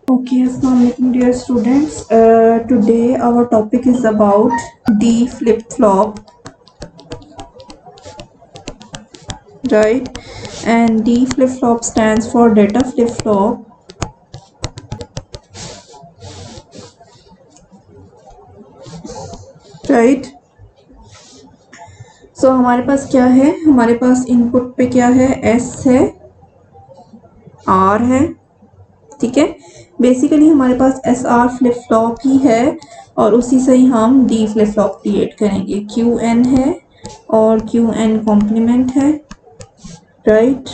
Okay, Assalamualaikum dear students. Today our topic is about D flip-flop, right? And D flip-flop stands for data flip-flop, right? So हमारे पास क्या है? हमारे पास input पे क्या है? S है, R है, ठीक है। बेसिकली हमारे पास एस आर फ्लिप फ्लॉप ही है और उसी से ही हम डी फ्लिप फ्लॉप क्रिएट करेंगे। क्यू एन है और क्यू एन कॉम्प्लीमेंट है, राइट।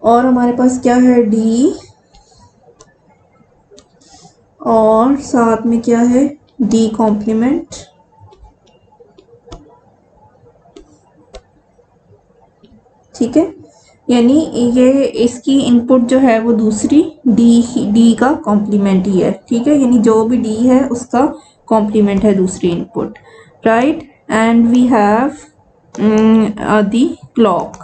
और हमारे पास क्या है? डी और साथ में क्या है? डी कॉम्प्लीमेंट, ठीक है। यानी ये इसकी इनपुट जो है वो दूसरी डी का कॉम्प्लीमेंट ही है, ठीक है। यानी जो भी डी है उसका कॉम्प्लीमेंट है दूसरी input, right. And we have the clock,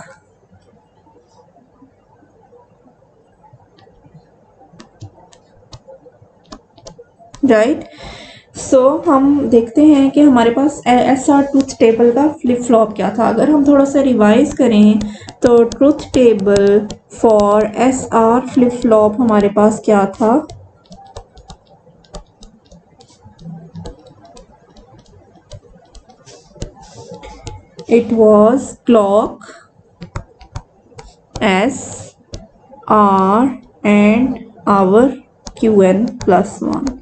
right. सो हम देखते हैं कि हमारे पास एस आर ट्रूथ टेबल का फ्लिप फ्लॉप क्या था। अगर हम थोड़ा सा रिवाइज करें तो truth table for S R flip flop हमारे पास क्या था? It was clock, S, R and our Qn plus 1.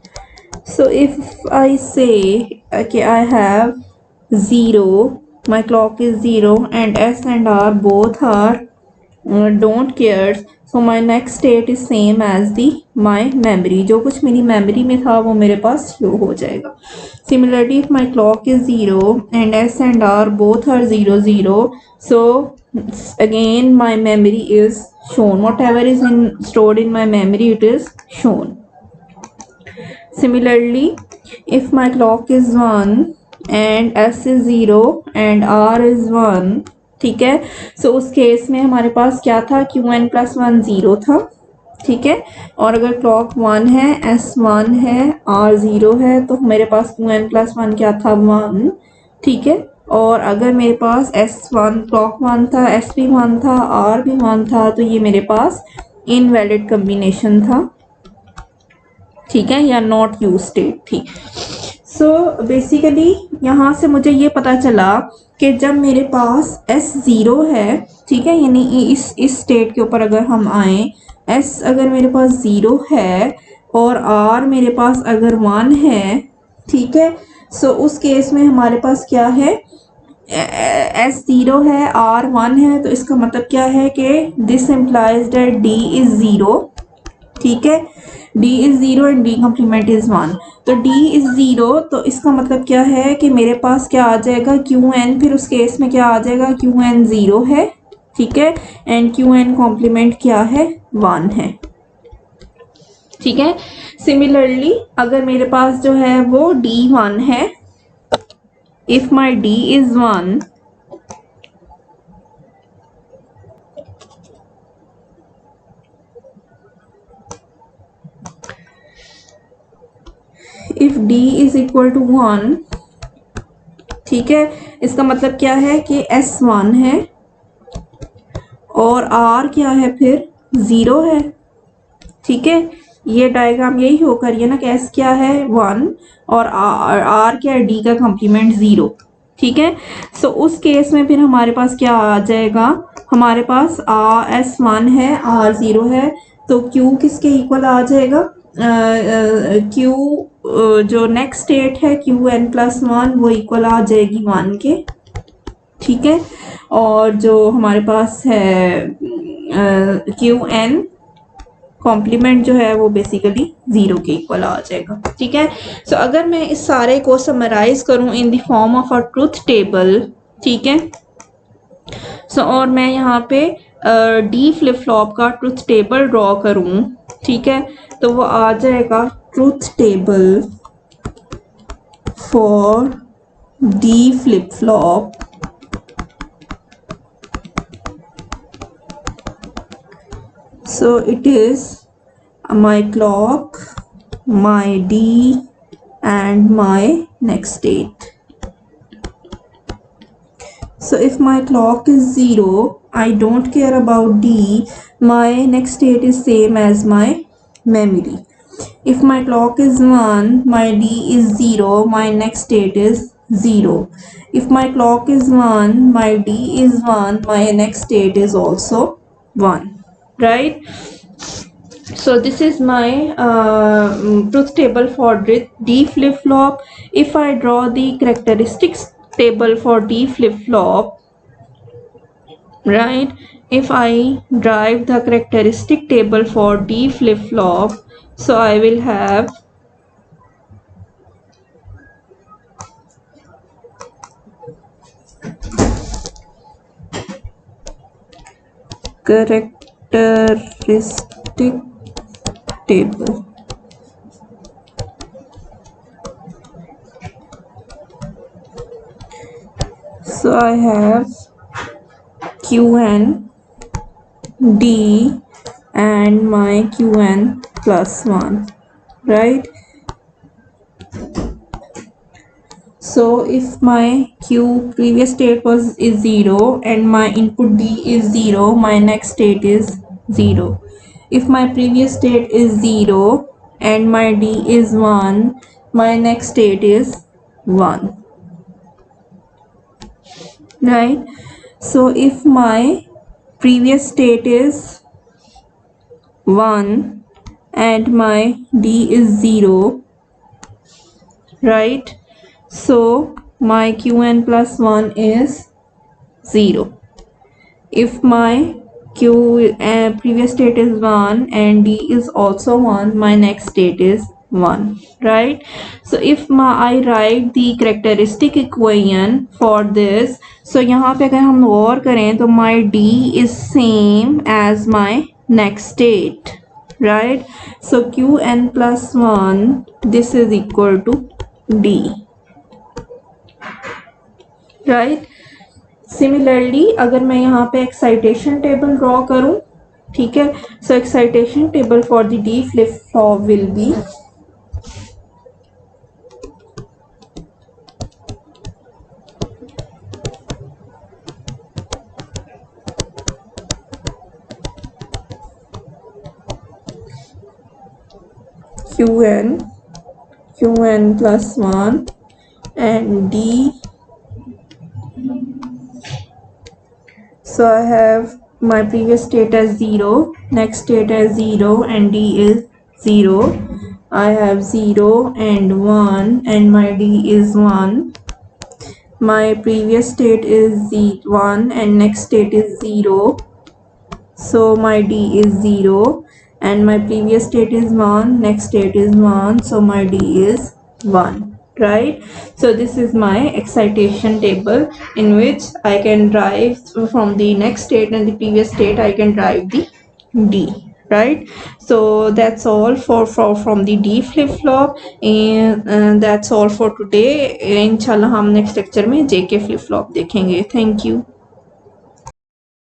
So if I say okay, I have 0, my clock is 0 and S and R both are don't cares, so my next state is same as the my memory. जो कुछ मेरी memory में था वो मेरे पास show हो जाएगा। Similarly, if my clock is 0 and S and R both are 0 0, so again my memory is shown. Whatever is stored in my memory, it is shown. Similarly, if my clock is 1 and S is 0 and R is 1, ठीक है। सो उस case में हमारे पास क्या था? Q N plus 1 0 था, ठीक है। और अगर क्लॉक 1 है, एस 1 है, आर 0 है, तो मेरे पास क्यू एन प्लस 1 क्या था? 1, ठीक है। और अगर मेरे पास एस 1 क्लॉक 1 था, एस भी 1 था, आर भी 1 था, तो ये मेरे पास इनवैलिड कम्बिनेशन था, ठीक है, या नॉट यूज स्टेट थी। सो बेसिकली यहाँ से मुझे ये पता चला कि जब मेरे पास S 0 है, ठीक है, यानी इस स्टेट के ऊपर अगर हम आए, S अगर मेरे पास 0 है और R मेरे पास अगर 1 है, ठीक है। सो उस केस में हमारे पास क्या है? S 0 है, R 1 है, तो इसका मतलब क्या है कि this implies that D is 0, ठीक है। D is 0 and D complement is 1, तो D इज 0, तो इसका मतलब क्या है कि मेरे पास क्या आ जाएगा? क्यू एन, फिर उस केस में क्या आ जाएगा? क्यू एन 0 है, ठीक है, एंड क्यू एन कॉम्प्लीमेंट क्या है? 1 है, ठीक है। सिमिलरली अगर मेरे पास जो है वो D1 है, if my D is 1, if D is equal to 1, ठीक है, इसका मतलब क्या है कि S1 है और R क्या है? फिर 0 है, ठीक है। ये डायग्राम यही हो कर है ना कि S क्या है? 1 और R क्या है? D का कॉम्प्लीमेंट 0, ठीक है। सो उस केस में फिर हमारे पास क्या आ जाएगा? हमारे पास S1 है, R 0 है, तो Q किसके इक्वल आ जाएगा? Q जो नेक्स्ट स्टेट है क्यू एन प्लस 1 वो इक्वल आ जाएगी 1 के, ठीक है। और जो हमारे पास है क्यू एन कॉम्प्लीमेंट जो है वो बेसिकली 0 के इक्वल आ जाएगा, ठीक है। सो अगर मैं इस सारे को समराइज करूं in the form of a truth table, ठीक है। सो और मैं यहाँ पे डी फ्लिप फ्लॉप का ट्रूथ टेबल ड्रॉ करूं, ठीक है, तो वो आ जाएगा truth table for D flip flop So it is my clock, my D, and my next state. So if my clock is 0, I don't care about D. My next state is same as my memory. If my clock is 1, my D is 0, my next state is 0. If my clock is 1, my D is 1, my next state is also 1. Right? So this is my truth table for D flip-flop. If I draw the characteristics table for D flip-flop, right, if I drive the characteristic table for D flip-flop, so I will have characteristic table. So I have Qn D and my Qn plus 1, right? So if my Q previous state is 0 and my input D is 0, my next state is 0. If my previous state is 0 and my D is 1, my next state is 1. Right? So if my previous state is 1 and my D is 0, right? So my Qn plus 1 is 0. If my previous state is 1 and D is also 1, my next state is 1, right? So if I write the characteristic equation for this, so यहाँ पे अगर हम गौर करें तो my D is same as my next state, right? So Qn plus 1, this is equal to D, right? Similarly अगर मैं यहाँ पे एक्साइटेशन टेबल ड्रॉ करूँ, ठीक है, so excitation table for the D flip flop will be Qn plus 1 and D. So I have my previous state as 0, next state as 0 and D is 0. I have 0 and 1 and my D is 1. My previous state is 1 and next state is 0. So my D is 0 and my previous state is 1, next state is 1, so my D is 1, right? So this is my excitation table in which I can drive from the next state and the previous state I can drive the D, right? So that's all for from the D flip flop, and that's all for today. इंशाल्लाह हम next lecture में JK flip flop देखेंगे. Thank you.